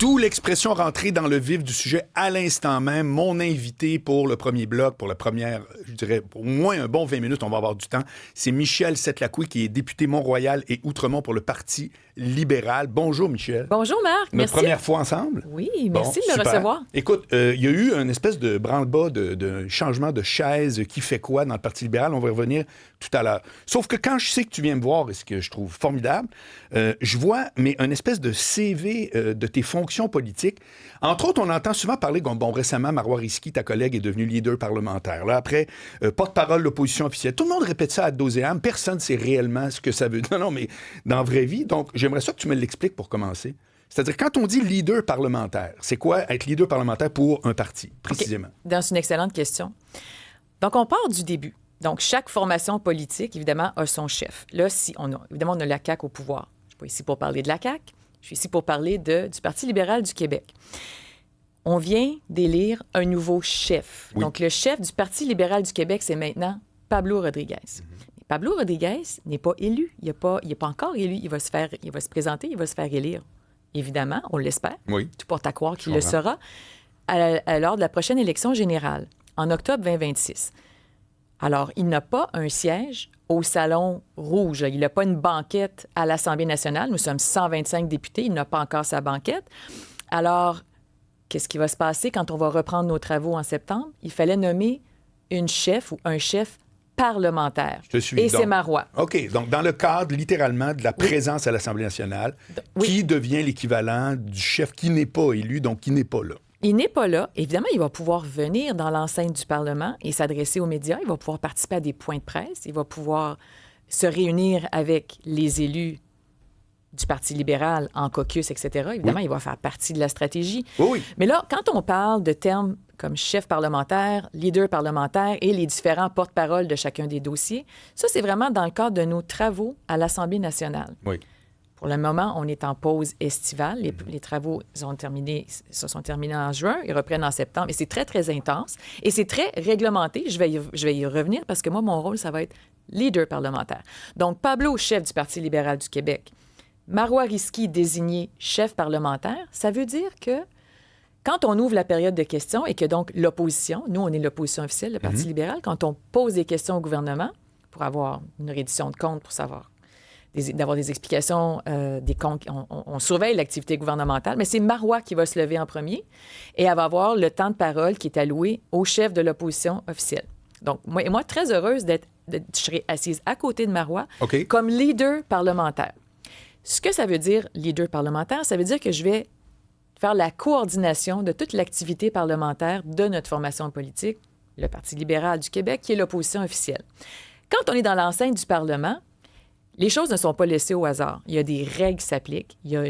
D'où l'expression rentrée dans le vif du sujet à l'instant même. Mon invité pour le premier bloc, pour la première, je dirais, au moins un bon 20 minutes, on va avoir du temps, c'est Michel Setlacoué, qui est député Mont-Royal et Outremont pour le Parti libéral. Bonjour, Michel. Bonjour, Marc. Notre première fois ensemble. Oui, merci de me super. recevoir. Écoute, il y a eu une espèce de branle-bas, de changement de chaise, qui fait quoi dans le Parti libéral. On va y revenir tout à l'heure. Sauf que quand je sais que tu viens me voir, et ce que je trouve formidable, je vois une espèce de CV de tes fonctions politiques. Entre autres, on entend souvent parler, récemment, Marois Risky, ta collègue, est devenue leader parlementaire. Là, après, porte-parole de l'opposition officielle. Tout le monde répète ça à dos et âme. Personne ne sait réellement ce que ça veut dire. Non, mais dans la vraie vie. Donc, j'aimerais ça que tu me l'expliques pour commencer. C'est-à-dire, quand on dit leader parlementaire, c'est quoi être leader parlementaire pour un parti, précisément? Okay. C'est une excellente question. Donc, on part du début. Donc, chaque formation politique, évidemment, a son chef. Là, évidemment, on a la CAQ au pouvoir. Je ne suis pas ici pour parler de la CAQ. Je suis ici pour parler du Parti libéral du Québec. On vient d'élire un nouveau chef. Oui. Donc, le chef du Parti libéral du Québec, c'est maintenant Pablo Rodriguez. Mm-hmm. Pablo Rodriguez n'est pas élu. Il n'est pas encore élu. Il va se présenter, il va se faire élire. Évidemment, on l'espère. Oui. Tout porte à croire qu'il le sera lors de la prochaine élection générale, en octobre 2026. Alors, il n'a pas un siège au Salon Rouge. Il n'a pas une banquette à l'Assemblée nationale. Nous sommes 125 députés. Il n'a pas encore sa banquette. Alors, qu'est-ce qui va se passer quand on va reprendre nos travaux en septembre? Il fallait nommer une chef ou un chef parlementaire. Je te suis. Et c'est Marois. OK. Donc, dans le cadre, littéralement, de la présence à l'Assemblée nationale, qui devient l'équivalent du chef qui n'est pas élu, donc qui n'est pas là. Il n'est pas là. Évidemment, il va pouvoir venir dans l'enceinte du Parlement et s'adresser aux médias. Il va pouvoir participer à des points de presse. Il va pouvoir se réunir avec les élus du Parti libéral en caucus, etc. Évidemment, il va faire partie de la stratégie. Oui. Mais là, quand on parle de termes comme chef parlementaire, leader parlementaire et les différents porte-parole de chacun des dossiers, ça, c'est vraiment dans le cadre de nos travaux à l'Assemblée nationale. Oui. Pour le moment, on est en pause estivale. Les travaux se sont terminés en juin. Ils reprennent en septembre. Et c'est très, très intense. Et c'est très réglementé. Je vais y revenir parce que moi, mon rôle, ça va être leader parlementaire. Donc, Pablo, chef du Parti libéral du Québec. Marois Risky, désigné chef parlementaire. Ça veut dire que quand on ouvre la période de questions et que donc l'opposition, nous, on est l'opposition officielle, le Parti libéral, quand on pose des questions au gouvernement pour avoir une reddition de comptes, pour savoir d'avoir des explications, des comptes. On surveille l'activité gouvernementale, mais c'est Marois qui va se lever en premier et elle va avoir le temps de parole qui est alloué au chef de l'opposition officielle. Donc, moi très heureuse je serai assise à côté de Marois comme leader parlementaire. Ce que ça veut dire, leader parlementaire, ça veut dire que je vais faire la coordination de toute l'activité parlementaire de notre formation politique, le Parti libéral du Québec, qui est l'opposition officielle. Quand on est dans l'enceinte du Parlement, les choses ne sont pas laissées au hasard. Il y a des règles qui s'appliquent. Il y a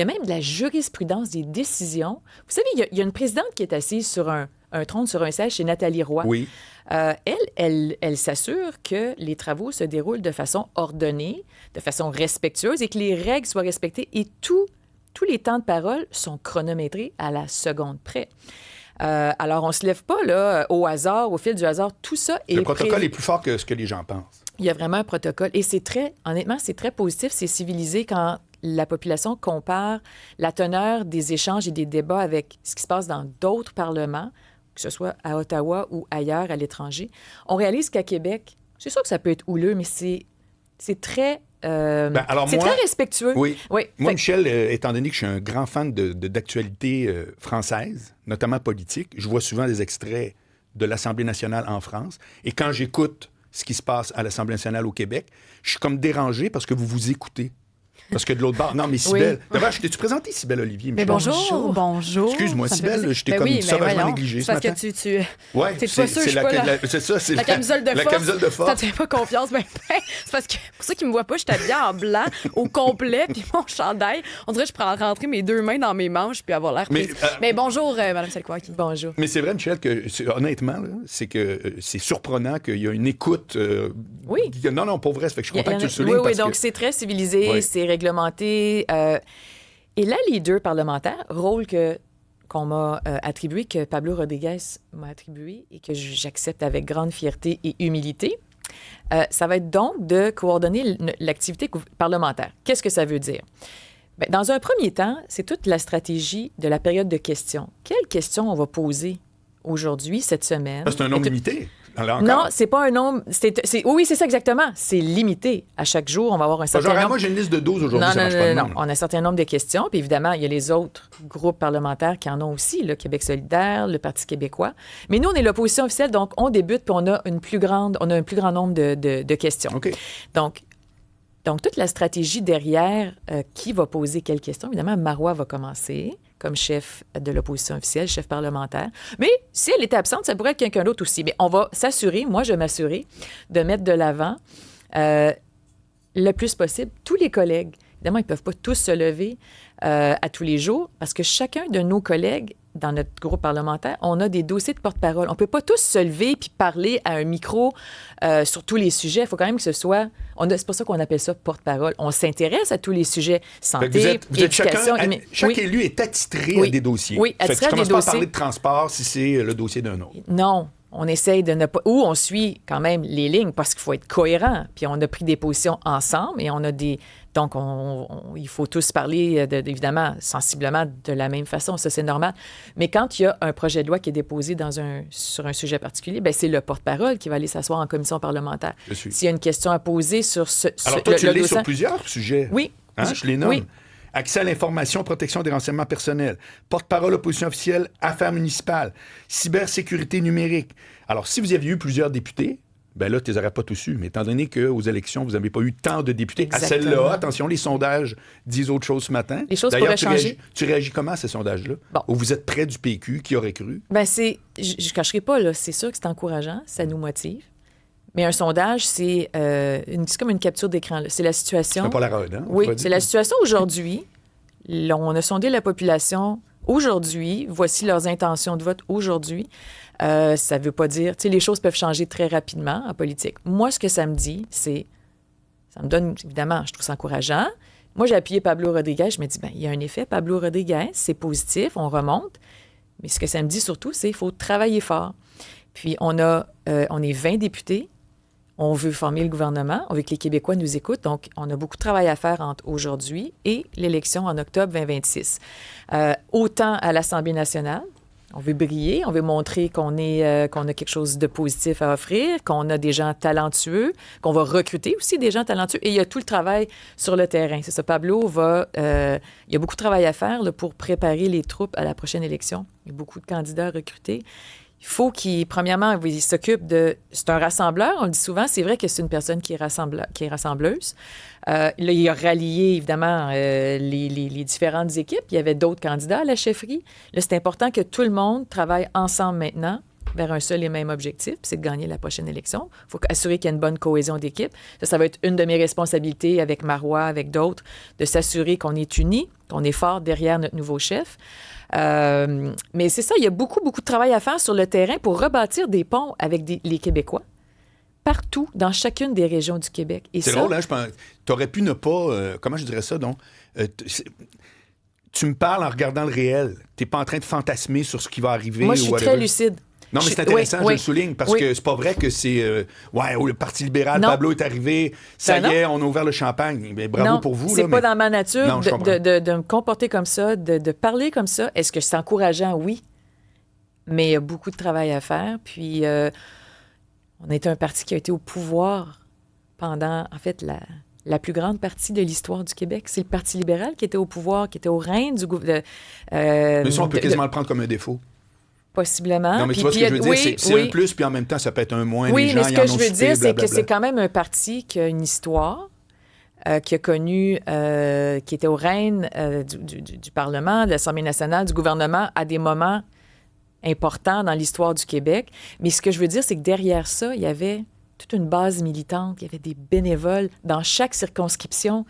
même de la jurisprudence, des décisions. Vous savez, il y a une présidente qui est assise sur un trône, sur un siège, c'est Nathalie Roy. Oui. Elle s'assure que les travaux se déroulent de façon ordonnée, de façon respectueuse et que les règles soient respectées. Et tous les temps de parole sont chronométrés à la seconde près. Alors, on ne se lève pas là, au hasard, au fil du hasard. Tout ça est Le protocole est plus fort que ce que les gens pensent. Il y a vraiment un protocole. Et honnêtement, c'est très positif, c'est civilisé quand la population compare la teneur des échanges et des débats avec ce qui se passe dans d'autres parlements, que ce soit à Ottawa ou ailleurs à l'étranger. On réalise qu'à Québec, c'est sûr que ça peut être houleux, mais c'est très... très respectueux. Oui. Moi, Michel, étant donné que je suis un grand fan d'actualité française, notamment politique, je vois souvent des extraits de l'Assemblée nationale en France. Et quand j'écoute ce qui se passe à l'Assemblée nationale au Québec, je suis comme dérangé parce que vous vous écoutez. Parce que de l'autre bord... Non, mais Cybèle... Oui. D'abord, je t'ai-tu présenté Cybèle Olivier? Mais bonjour. Excuse-moi, Cybèle, je t'ai comme sauvagement négligé ce matin. Parce que tu... Ouais, t'es pas sûr, c'est ça, c'est la camisole de force. La camisole de force. Ça te fait pas confiance, mais c'est parce que pour ceux qui me voient pas, je suis habillée en blanc au complet, puis mon chandail, on dirait que je prends rentrer mes deux mains dans mes manches puis avoir l'air prise. Mais bonjour, Mme Setlacoué. Bonjour. Mais c'est vrai, Michel, que honnêtement, là, c'est que c'est surprenant qu'il y a une écoute... Oui. Non, pour vrai, ça fait que je suis content que tu le soulignes. Oui, donc c'est très civilisé, c'est réglementé. Et la leader parlementaire, rôle qu'on m'a attribué, que Pablo Rodriguez m'a attribué et que j'accepte avec grande fierté et humilité, ça va être donc de coordonner l'activité parlementaire. Qu'est-ce que ça veut dire? Bien, dans un premier temps, c'est toute la stratégie de la période de questions. Quelles questions on va poser aujourd'hui, cette semaine? C'est un nombre limité. Là non, c'est pas un nombre. Oui, c'est ça exactement. C'est limité. À chaque jour, on va avoir un certain nombre. Moi, j'ai une liste de 12 aujourd'hui. Non. On a un certain nombre de questions. Puis évidemment, il y a les autres groupes parlementaires qui en ont aussi, le Québec solidaire, le Parti québécois. Mais nous, on est l'opposition officielle, donc on débute, puis on a un plus grand nombre de questions. OK. Donc, toute la stratégie derrière qui va poser quelles questions, évidemment, Marois va commencer comme chef de l'opposition officielle, chef parlementaire. Mais si elle était absente, ça pourrait être quelqu'un d'autre aussi. Mais on va s'assurer, moi, je vais m'assurer de mettre de l'avant le plus possible tous les collègues. Évidemment, ils ne peuvent pas tous se lever à tous les jours parce que chacun de nos collègues dans notre groupe parlementaire, on a des dossiers de porte-parole. On ne peut pas tous se lever puis parler à un micro sur tous les sujets. Il faut quand même que ce soit... C'est pour ça qu'on appelle ça porte-parole. On s'intéresse à tous les sujets. Santé, éducation... Chaque élu est attitré à des dossiers. Oui, attitré à des dossiers. Tu commences pas à parler de transport si c'est le dossier d'un autre. Non. On essaye de ne pas... Ou on suit quand même les lignes parce qu'il faut être cohérent. Puis on a pris des positions ensemble et on a des... Donc, il faut tous parler, évidemment, sensiblement de la même façon. Ça, c'est normal. Mais quand il y a un projet de loi qui est déposé sur un sujet particulier, bien, c'est le porte-parole qui va aller s'asseoir en commission parlementaire. S'il y a une question à poser sur ce... Alors, toi, tu l'es sur plusieurs sujets. Oui. Je les nomme. Oui. Accès à l'information, protection des renseignements personnels, porte-parole opposition officielle, affaires municipales, cybersécurité numérique. Alors, si vous aviez eu plusieurs députés, bien là, tu ne les aurais pas tous eus. Mais étant donné qu'aux élections, vous n'avez pas eu tant de députés, exactement. À celle-là, attention, les sondages disent autre chose ce matin. Les choses pourraient changer. Tu réagis comment à ces sondages-là? Bon. Où vous êtes près du PQ, qui aurait cru? Bien, je ne cacherai pas, là, c'est sûr que c'est encourageant, ça nous motive. Mais un sondage, c'est comme une capture d'écran. Là. C'est la situation... C'est un Polaroid, hein? Oui, c'est la situation aujourd'hui. On a sondé la population aujourd'hui. Voici leurs intentions de vote aujourd'hui. Ça ne veut pas dire... Tu sais, les choses peuvent changer très rapidement en politique. Moi, ce que ça me dit, c'est... Ça me donne... Évidemment, je trouve ça encourageant. Moi, j'ai appuyé Pablo Rodriguez. Je me dis, bien, il y a un effet. Pablo Rodriguez, c'est positif, on remonte. Mais ce que ça me dit surtout, c'est qu'il faut travailler fort. Puis, on est 20 députés. On veut former le gouvernement. On veut que les Québécois nous écoutent. Donc, on a beaucoup de travail à faire entre aujourd'hui et l'élection en octobre 2026. Autant à l'Assemblée nationale, on veut briller, on veut montrer qu'on a quelque chose de positif à offrir, qu'on a des gens talentueux, qu'on va recruter aussi des gens talentueux. Et il y a tout le travail sur le terrain. C'est ça, Pablo il y a beaucoup de travail à faire là, pour préparer les troupes à la prochaine élection. Il y a beaucoup de candidats recrutés. Il faut premièrement, il s'occupe de... C'est un rassembleur, on le dit souvent. C'est vrai que c'est une personne qui est rassembleuse. Là, il a rallié, évidemment, les différentes équipes. Il y avait d'autres candidats à la chefferie. Là, c'est important que tout le monde travaille ensemble maintenant vers un seul et même objectif, c'est de gagner la prochaine élection. Il faut assurer qu'il y a une bonne cohésion d'équipe. Ça va être une de mes responsabilités avec Marois, avec d'autres, de s'assurer qu'on est unis, qu'on est fort derrière notre nouveau chef. Mais c'est ça, il y a beaucoup, beaucoup de travail à faire sur le terrain pour rebâtir des ponts avec les Québécois partout, dans chacune des régions du Québec. Et c'est drôle, hein, je pense. Tu aurais pu ne pas... comment je dirais ça, donc? Tu me parles en regardant le réel. Tu n'es pas en train de fantasmer sur ce qui va arriver. Moi, je suis très lucide. Non, mais c'est intéressant, je le souligne, parce que c'est pas vrai que c'est... le Parti libéral, non. Pablo est arrivé, ça y est, on a ouvert le champagne. Mais bravo non, pour vous. C'est là, pas dans ma nature non, de me comporter comme ça, de parler comme ça. Est-ce que c'est encourageant? Oui. Mais il y a beaucoup de travail à faire. Puis, on est un parti qui a été au pouvoir pendant, en fait, la plus grande partie de l'histoire du Québec. C'est le Parti libéral qui était au pouvoir, qui était au règne du gouvernement. Mais ça, on peut quasiment le prendre comme un défaut. Possiblement. Non, mais tu vois ce que je veux dire, c'est un plus, puis en même temps, ça peut être un moins. Oui, les gens, mais ce que je veux dire, c'est que c'est quand même un parti qui a une histoire, qui a connu, qui était au règne du Parlement, de l'Assemblée nationale, du gouvernement, à des moments importants dans l'histoire du Québec. Mais ce que je veux dire, c'est que derrière ça, il y avait toute une base militante, il y avait des bénévoles dans chaque circonscription.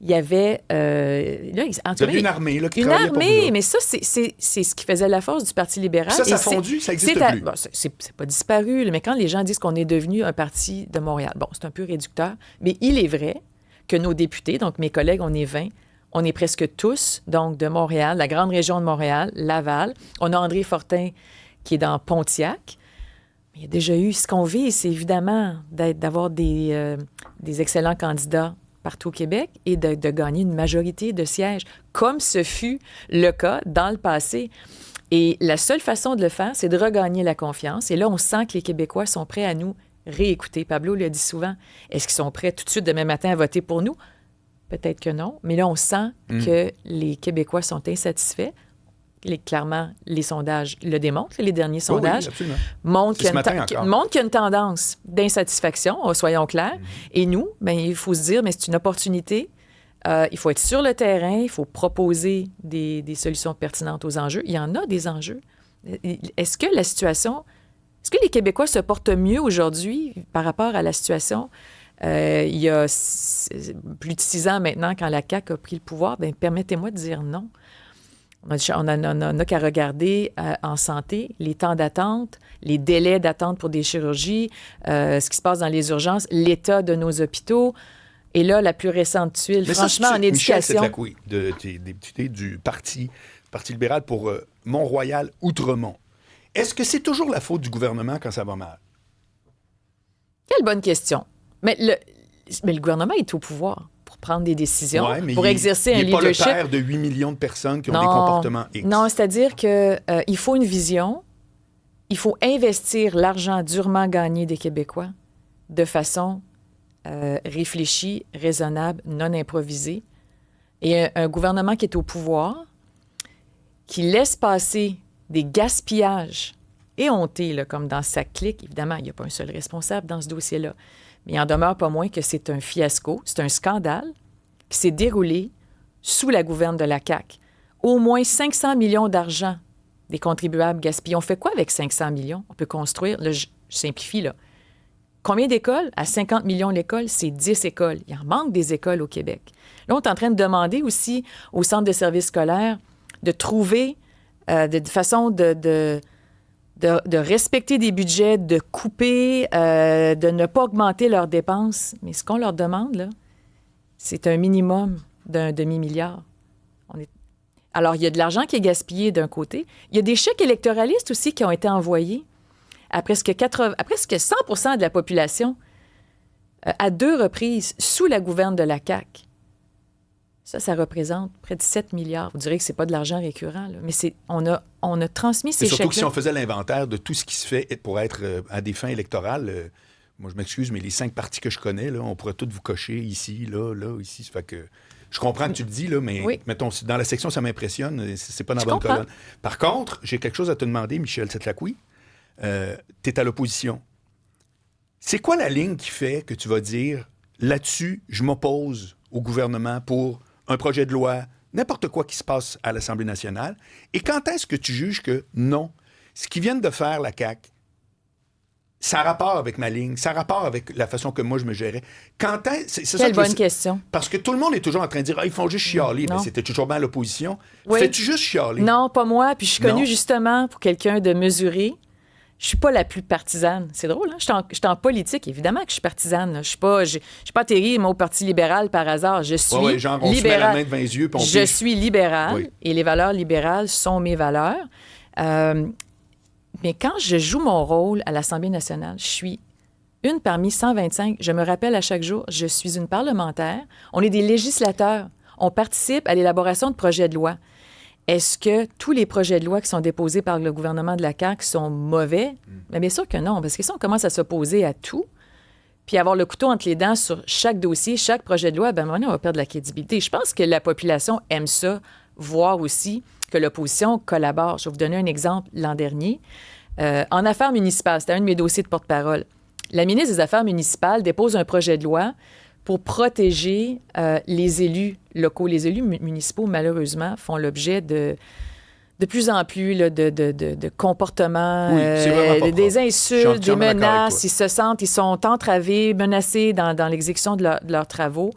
Il y avait... il y avait une armée là, qui une travaillait armée, pour vous. Mais ça, c'est ce qui faisait la force du Parti libéral. Ça a fondu, ça n'existe plus. Bon, c'est pas disparu, mais quand les gens disent qu'on est devenu un parti de Montréal, bon, c'est un peu réducteur, mais il est vrai que nos députés, donc mes collègues, on est 20, on est presque tous, donc, de Montréal, la grande région de Montréal, Laval. On a André Fortin qui est dans Pontiac. Mais il y a déjà eu... Ce qu'on vit, c'est évidemment d'avoir des excellents candidats partout au Québec et de gagner une majorité de sièges, comme ce fut le cas dans le passé. Et la seule façon de le faire, c'est de regagner la confiance. Et là, on sent que les Québécois sont prêts à nous réécouter. Pablo le dit souvent. Est-ce qu'ils sont prêts tout de suite demain matin à voter pour nous? Peut-être que non. Mais là, on sent que les Québécois sont insatisfaits. Clairement, les sondages le démontrent. Les derniers sondages montrent qu'il y a une tendance d'insatisfaction, soyons clairs. Et nous, bien, il faut se dire, mais c'est une opportunité. Il faut être sur le terrain, il faut proposer des solutions pertinentes aux enjeux. Il y en a des enjeux. Est-ce que les Québécois se portent mieux aujourd'hui par rapport à la situation il y a plus de 6 ans maintenant, quand la CAQ a pris le pouvoir? Bien, permettez-moi de dire non. On n'a qu'à regarder en santé les temps d'attente, les délais d'attente pour des chirurgies, ce qui se passe dans les urgences, l'état de nos hôpitaux. Et là, la plus récente tuile, mais franchement, en éducation... Michel Setlacouille, député du Parti libéral pour Mont-Royal-Outremont. Est-ce que c'est toujours la faute du gouvernement quand ça va mal? Quelle bonne question. Mais le gouvernement est au pouvoir pour prendre des décisions, pour exercer un leadership. Il n'est pas le père de 8 millions de personnes qui ont des comportements X. Non, c'est-à-dire qu'il faut une vision, il faut investir l'argent durement gagné des Québécois de façon réfléchie, raisonnable, non improvisée. Et un gouvernement qui est au pouvoir, qui laisse passer des gaspillages éhontés, là, comme dans sa clique. Évidemment, il n'y a pas un seul responsable dans ce dossier-là. Mais il en demeure pas moins que c'est un fiasco, c'est un scandale qui s'est déroulé sous la gouverne de la CAQ. Au moins 500 millions d'argent des contribuables gaspillés. On fait quoi avec 500 millions? On peut construire, là, je simplifie, là. Combien d'écoles? À 50 millions l'école, c'est 10 écoles. Il en manque des écoles au Québec. Là, on est en train de demander aussi aux centres de services scolaires de trouver de façon de respecter des budgets, de couper, de ne pas augmenter leurs dépenses. Mais ce qu'on leur demande, là, c'est un minimum d'un demi-milliard. Alors, il y a de l'argent qui est gaspillé d'un côté. Il y a des chèques électoralistes aussi qui ont été envoyés à presque 100 % de la population à 2 reprises sous la gouverne de la CAQ. Ça représente près de 7 milliards. Vous direz que c'est pas de l'argent récurrent, là, mais on a transmis ces chèques-là. Surtout que si on faisait l'inventaire de tout ce qui se fait pour être à des fins électorales, moi je m'excuse, mais les 5 partis que je connais, là, on pourrait tous vous cocher ici, là, ici. Ça fait que je comprends que tu le dis, là, mais mettons, dans la section, ça m'impressionne, c'est pas dans la bonne colonne. Par contre, j'ai quelque chose à te demander, Michel Setlacouille. Tu es à l'opposition. C'est quoi la ligne qui fait que tu vas dire, là-dessus, je m'oppose au gouvernement pour un projet de loi, n'importe quoi qui se passe à l'Assemblée nationale, et quand est-ce que tu juges que non, ce qu'ils viennent de faire, la CAQ, ça a rapport avec ma ligne, ça a rapport avec la façon que moi je me gérais. Quelle bonne question. Parce que tout le monde est toujours en train de dire, ils font juste chialer, mais c'était toujours bien à l'opposition. Oui. Fais-tu juste chialer? Non, pas moi, puis je suis connue justement pour quelqu'un de mesuré. Je suis pas la plus partisane. C'est drôle, hein? Je suis en politique, évidemment que je suis partisane. Je suis pas atterri au Parti libéral par hasard. Je suis genre, on se met la main devant les yeux, puis on Je suis libérale, et les valeurs libérales sont mes valeurs. Mais quand je joue mon rôle à l'Assemblée nationale, je suis une parmi 125. Je me rappelle à chaque jour, je suis une parlementaire. On est des législateurs. On participe à l'élaboration de projets de loi. Est-ce que tous les projets de loi qui sont déposés par le gouvernement de la CAQ sont mauvais? Mais bien sûr que non, parce que si on commence à s'opposer à tout, puis avoir le couteau entre les dents sur chaque dossier, chaque projet de loi, bien, à un moment donné, on va perdre la crédibilité. Je pense que la population aime ça, voir aussi que l'opposition collabore. Je vais vous donner un exemple l'an dernier. En affaires municipales, c'était un de mes dossiers de porte-parole. La ministre des Affaires municipales dépose un projet de loi pour protéger les élus locaux. Les élus municipaux, malheureusement, font l'objet de plus en plus là, de comportements, des insultes, des menaces. Ils sont entravés, menacés dans l'exécution de leurs travaux.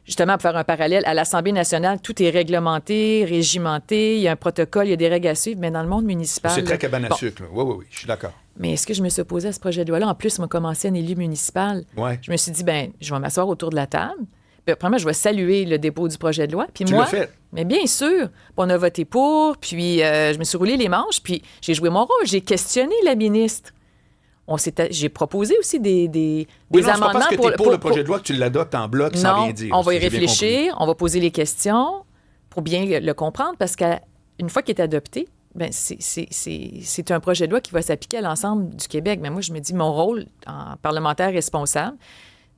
Justement, pour faire un parallèle, à l'Assemblée nationale, tout est réglementé, régimenté, il y a un protocole, il y a des règles à suivre, mais dans le monde municipal... C'est très cabane à sucre. Oui, je suis d'accord. Mais est-ce que je me suis opposée à ce projet de loi-là? En plus, moi, comme ancienne élue municipale, je me suis dit, je vais m'asseoir autour de la table. Puis, premièrement, je vais saluer le dépôt du projet de loi. Puis tu l'as fait? Mais bien sûr. Puis on a voté pour, puis je me suis roulé les manches, puis j'ai joué mon rôle. J'ai questionné la ministre. J'ai proposé aussi des oui, non, amendements c'est pas parce que tu es pour le projet de loi que tu l'adoptes en bloc sans rien dire. On va y réfléchir, on va poser les questions pour bien le comprendre, parce qu'une fois qu'il est adopté, ben c'est un projet de loi qui va s'appliquer à l'ensemble du Québec. Mais moi, je me dis, mon rôle en parlementaire responsable,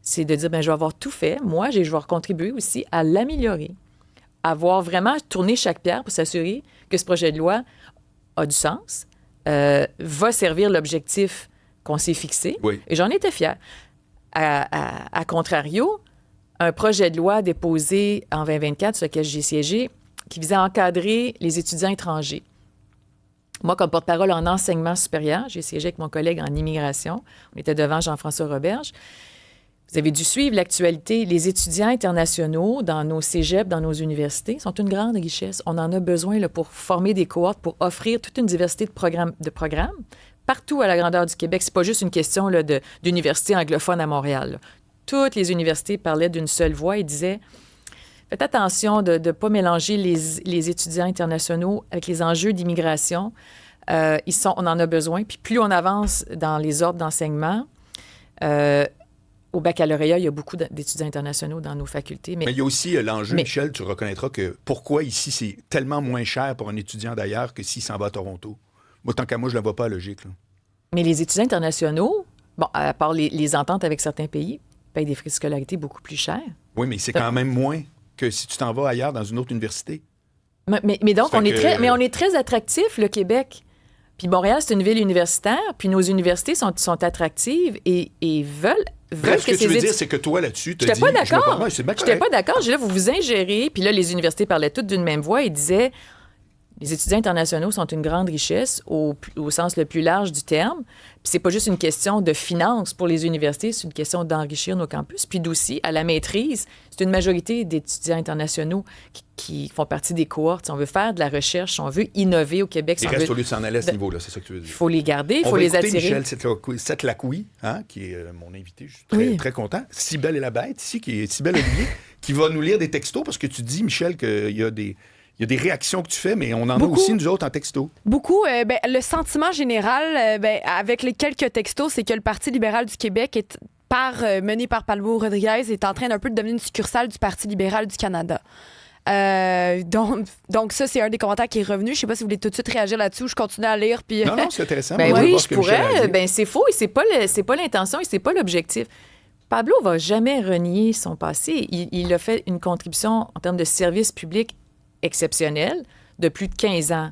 c'est de dire, ben je vais avoir tout fait. Moi, je vais contribuer aussi à l'améliorer, à voir vraiment tourner chaque pierre pour s'assurer que ce projet de loi a du sens, va servir l'objectif qu'on s'est fixé. Oui. Et j'en étais fière. À contrario, un projet de loi déposé en 2024 sur lequel j'ai siégé qui visait à encadrer les étudiants étrangers. Moi, comme porte-parole en enseignement supérieur, j'ai siégé avec mon collègue en immigration. On était devant Jean-François Roberge. Vous avez dû suivre l'actualité. Les étudiants internationaux dans nos cégeps, dans nos universités, sont une grande richesse. On en a besoin là, pour former des cohortes, pour offrir toute une diversité de programmes partout à la grandeur du Québec. C'est pas juste une question là, d'université anglophone à Montréal. Là. Toutes les universités parlaient d'une seule voix et disaient « Faites attention de ne pas mélanger les étudiants internationaux avec les enjeux d'immigration. On en a besoin. Puis plus on avance dans les ordres d'enseignement, au baccalauréat, il y a beaucoup d'étudiants internationaux dans nos facultés. Mais il y a aussi l'enjeu, Michel, tu reconnaîtras que pourquoi ici, c'est tellement moins cher pour un étudiant d'ailleurs que s'il s'en va à Toronto. Moi, tant qu'à moi, je ne la vois pas logique. Là. Mais les étudiants internationaux, bon, à part les ententes avec certains pays, payent des frais de scolarité beaucoup plus chers. Oui, mais c'est quand même moins que si tu t'en vas ailleurs dans une autre université. Mais donc, on est très attractif, le Québec. Puis Montréal, c'est une ville universitaire, puis nos universités sont attractives et veulent Bref, ce que tu veux dire, c'est que toi, là-dessus, tu as dit... J'étais pas d'accord. J'étais pas d'accord. Là, vous vous ingérez. Puis là, les universités parlaient toutes d'une même voix et disaient... Les étudiants internationaux sont une grande richesse au sens le plus large du terme. Puis c'est pas juste une question de finances pour les universités, c'est une question d'enrichir nos campus. Puis d'aussi, à la maîtrise, c'est une majorité d'étudiants internationaux qui font partie des cohortes. Si on veut faire de la recherche, si on veut innover au Québec... Il reste au lieu de s'en aller à ce niveau-là, c'est ça que tu veux dire. Il faut les garder, il faut les attirer. Michel Setlacouille, qui est mon invité, je suis très content. Cybèle et la bête, ici, qui est Cybèle Olivier, qui va nous lire des textos, parce que tu dis, Michel, qu'il y a des réactions que tu fais, mais on en a aussi, nous autres, en texto. Beaucoup. Le sentiment général, avec les quelques textos, c'est que le Parti libéral du Québec est mené par Pablo Rodriguez est en train d'un peu de devenir une succursale du Parti libéral du Canada. Donc ça, c'est un des commentaires qui est revenu. Je ne sais pas si vous voulez tout de suite réagir là-dessus. Je continue à lire. Puis... Non, c'est intéressant. Oui, je pourrais. C'est faux et c'est pas l'intention et c'est pas l'objectif. Pablo va jamais renier son passé. Il a fait une contribution en termes de service public exceptionnel de plus de 15 ans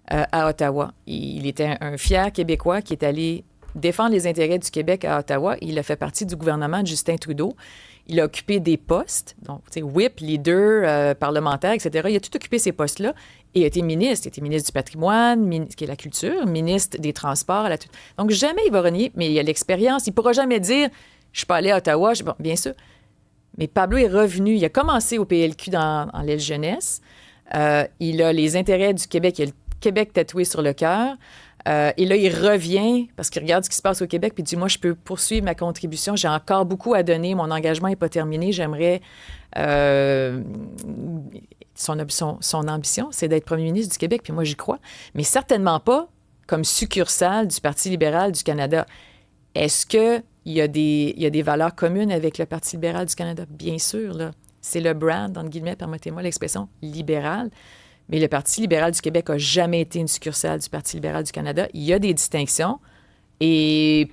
à Ottawa. Il était un fier Québécois qui est allé défendre les intérêts du Québec à Ottawa. Il a fait partie du gouvernement de Justin Trudeau. Il a occupé des postes, donc whip, leader, parlementaire, etc. Il a tout occupé ces postes-là et il a été ministre. Il a été ministre du patrimoine, qui est la culture, ministre des Transports. Donc, jamais il va renier, mais il a l'expérience. Il ne pourra jamais dire « je suis pas allé à Ottawa ». Bon, bien sûr. Mais Pablo est revenu. Il a commencé au PLQ en l'aile jeunesse. Il a les intérêts du Québec. Il a le Québec tatoué sur le cœur. Et là, il revient parce qu'il regarde ce qui se passe au Québec puis il dit, moi, je peux poursuivre ma contribution. J'ai encore beaucoup à donner. Mon engagement n'est pas terminé. J'aimerais... Son ambition, c'est d'être premier ministre du Québec, puis moi, j'y crois. Mais certainement pas comme succursale du Parti libéral du Canada. Est-ce qu'il y a des valeurs communes avec le Parti libéral du Canada? Bien sûr, là. C'est le brand, entre guillemets, permettez-moi l'expression, libéral. Mais le Parti libéral du Québec n'a jamais été une succursale du Parti libéral du Canada. Il y a des distinctions et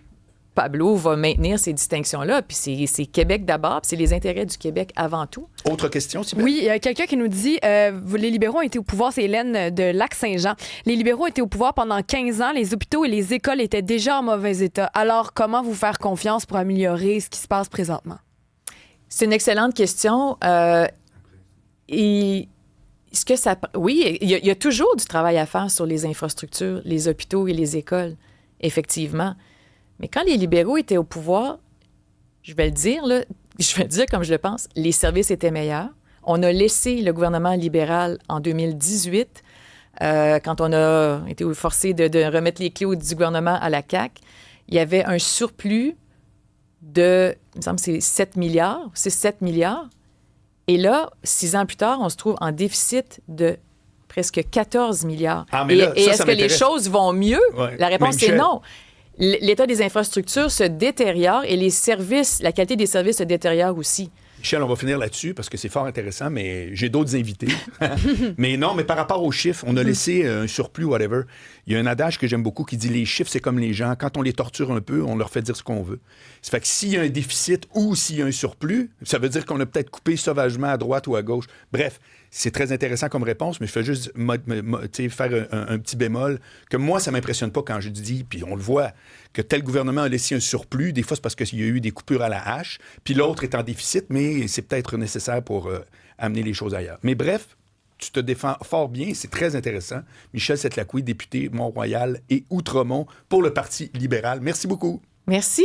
Pablo va maintenir ces distinctions-là. Puis c'est Québec d'abord, puis c'est les intérêts du Québec avant tout. Autre question, Sybèle? Oui, il y a quelqu'un qui nous dit les libéraux ont été au pouvoir, c'est Hélène de Lac-Saint-Jean. Les libéraux étaient au pouvoir pendant 15 ans, les hôpitaux et les écoles étaient déjà en mauvais état. Alors, comment vous faire confiance pour améliorer ce qui se passe présentement? C'est une excellente question. Oui, il y a toujours du travail à faire sur les infrastructures, les hôpitaux et les écoles, effectivement. Mais quand les libéraux étaient au pouvoir, je vais le dire comme je le pense, les services étaient meilleurs. On a laissé le gouvernement libéral en 2018, quand on a été forcé de remettre les clés du gouvernement à la CAQ. Il y avait un surplus de, il me semble, c'est 7 milliards. C'est 7 milliards. Et là, 6 ans plus tard, on se trouve en déficit de presque 14 milliards. Ah, mais là, et est-ce que les choses vont mieux? Ouais. La réponse est non. l'état des infrastructures se détériore et les services, la qualité des services se détériore aussi. Michel, on va finir là-dessus parce que c'est fort intéressant, mais j'ai d'autres invités. Mais non, mais par rapport aux chiffres, on a laissé un surplus, whatever. Il y a un adage que j'aime beaucoup qui dit les chiffres, c'est comme les gens. Quand on les torture un peu, on leur fait dire ce qu'on veut. Ça fait que s'il y a un déficit ou s'il y a un surplus, ça veut dire qu'on a peut-être coupé sauvagement à droite ou à gauche. Bref, c'est très intéressant comme réponse, mais je fais juste faire un petit bémol que moi, ça ne m'impressionne pas quand je dis, puis on le voit, que tel gouvernement a laissé un surplus. Des fois, c'est parce qu'il y a eu des coupures à la hache, puis l'autre est en déficit, mais c'est peut-être nécessaire pour amener les choses ailleurs. Mais bref, tu te défends fort bien, c'est très intéressant. Michel Setlacqui, député Mont-Royal et Outremont pour le Parti libéral. Merci beaucoup. Merci.